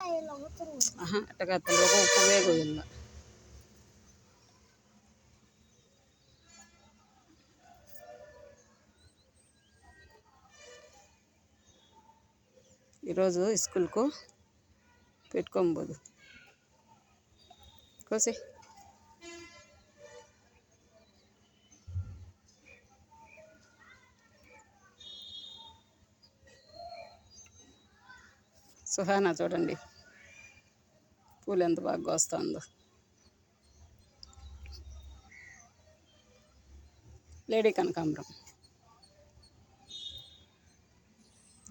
అట్టగా తల్లి ఒక ఉప్పు వేగు ಇಲ್ಲ ఈరోజు స్కూల్కు పెట్టుకోబోదు కోసి సుహానా చూడండి పూలు ఎంత బాగా కోస్తుందో. లేడీ కనకాంబరం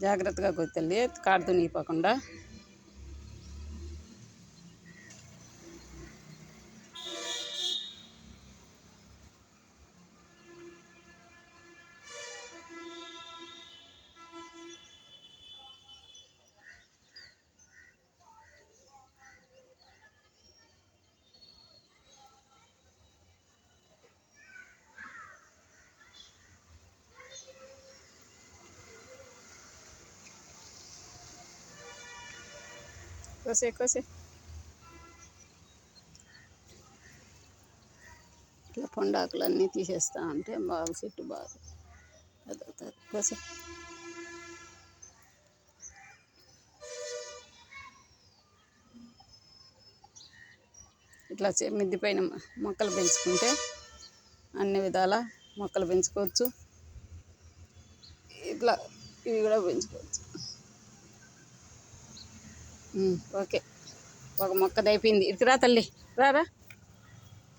జాగ్రత్తగా కొత్తల్లి కాడుతూ నీపోకుండా. కోసే కోసే ఇట్లా పొండాకులన్నీ తీసేస్తా ఉంటే బాగా చెట్టు బాగా ఎదుగుతుంది. కోసే ఇట్లా మిద్ది పైన మొక్కలు పెంచుకుంటే అన్ని విధాల మొక్కలు పెంచుకోవచ్చు. ఇట్లా ఇవి కూడా పెంచుకోవచ్చు. ఓకే ఒక మొక్కది అయిపోయింది. ఇటుకు రా తల్లి రారా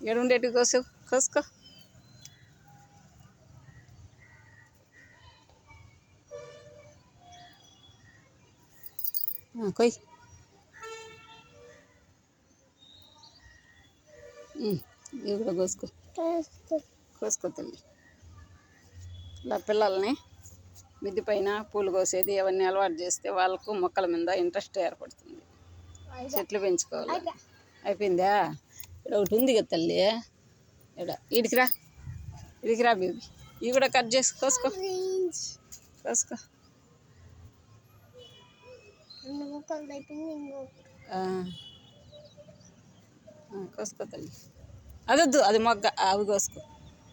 ఏడుండేటి కోసుకో. కొయ్ ఇవి కూడా కోసుకో తల్లి. ఇలా పిల్లల్ని మిద్ది పైన పూలు కోసేది అవన్నీ అలవాటు చేస్తే వాళ్ళకు మొక్కల మీద ఇంట్రెస్ట్ ఏర్పడుతుంది. చెట్లు పెంచుకోవాలి. అయిపోయిందా? ఇక్కడ ఒకటి ఉంది కదా తల్లి, ఇక్కడ ఇడికిరా బేబీ. ఇవి కూడా కట్ చేసి కోసుకో. కోసుకో తల్లి. అదొద్దు, అది మొగ్గ. అవి కోసుకో.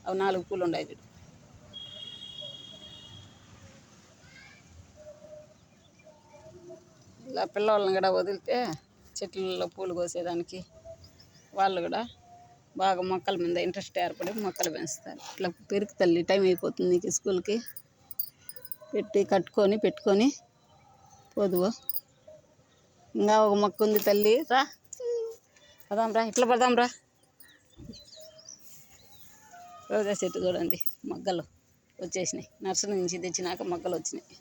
అవి 4 పూలు ఉన్నాయి చూడు. ఇలా పిల్లల్ని కూడా వదిలితే చెట్లలో పూలు కోసేదానికి వాళ్ళు కూడా బాగా మొక్కల మీద ఇంట్రెస్ట్ ఏర్పడి మొక్కలు పెంచుతారు. ఇట్లా పెరుగు తల్లి. టైం అయిపోతుంది నీకు స్కూల్కి. పెట్టుకొని పోదువు. ఇంకా ఒక మొక్క ఉంది తల్లి. రా పదాంరా, ఇట్లా పదాంరా. రోజా చెట్టు చూడండి మొగ్గలు వచ్చేసినాయి. నర్సరీ నుంచి తెచ్చినాక మొగ్గలు వచ్చినాయి.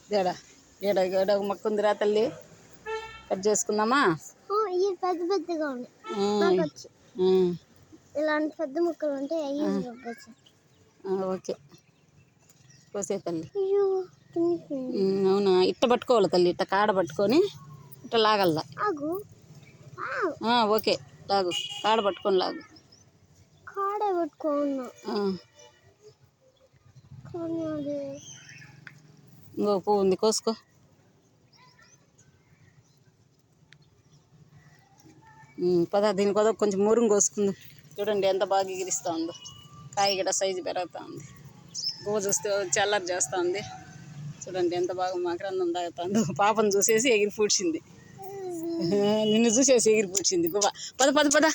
ఏడ ఒక మొక్క ఉందిరా తల్లి, కట్ చేసుకుందామా? పెద్ద పెద్దగా ఉన్నాయి. ఇలాంటి పెద్ద మొక్కలు ఉంటే ఓకే కోసే తల్లి. అవునా? ఇట్ట పట్టుకోవాలి తల్లి. ఇట్ట కాడ పట్టుకొని ఇట్ట లాగల్లా. ఓకే లాగు. కాడ పట్టుకొని లాగు. కాడే పట్టుకోను. ఇంకో పువ్వు ఉంది, కోసుకో. దీని కొద్ది కొంచెం మురుగు కోసుకుంది. చూడండి ఎంత బాగా ఎగిరిస్తూ ఉందో. కాయ కూడా సైజు పెరుగుతూ ఉంది. పువ్వు చూస్తే చల్లరి చేస్తూ ఉంది. చూడండి ఎంత బాగా మకరందం తాగుతుందో. పాపను చూసేసి ఎగిరి పూడ్చింది. నిన్ను చూసేసి ఎగిరి పూడ్చింది గువ్వ. పద.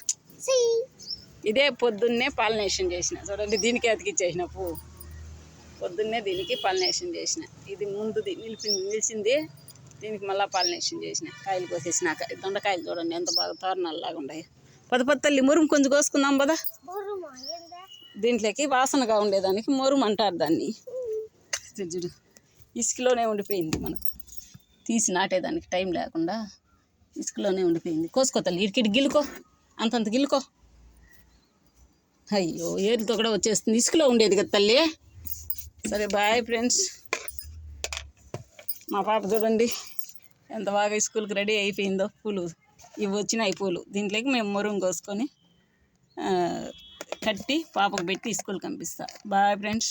ఇదే పొద్దున్నే పాలినేషన్ చేసిన. చూడండి దీనికి అతికిచ్చేసిన పువ్వు. పొద్దున్నే దీనికి పాలినేషన్ చేసిన. ఇది ముందుది నిలిచింది. దీనికి మళ్ళీ పాలినేషన్ చేసిన. కాయలు కోసేసినాక దొండకాయలు చూడండి ఎంత బాగా తోరణాలలాగా ఉన్నాయి. పద తల్లి. మురుము కొంచెం కోసుకుందాం పద. దీంట్లోకి వాసనగా ఉండేదానికి మురుము అంటారు దాన్ని. చూడు ఇసుకలోనే ఉండిపోయింది. మనకు తీసి నాటేదానికి టైం లేకుండా ఇసుకలోనే ఉండిపోయింది. కోసుకో తల్లి. ఇడికిడి గిల్లుకో, అంతంత గిల్లుకో. అయ్యో ఏరుతో కూడా వచ్చేస్తుంది. ఇసుకలో ఉండేది కదా తల్లి. సరే బాయ్ ఫ్రెండ్స్. మా పాప చూడండి ఎంత బాగా స్కూల్కి రెడీ అయిపోయిందో. పూలు ఇవి వచ్చినాయి పూలు. దీంట్లోకి మేము మురుగు కోసుకొని కట్టి పాపకు పెట్టి స్కూల్కి పంపిస్తాం. Bye friends.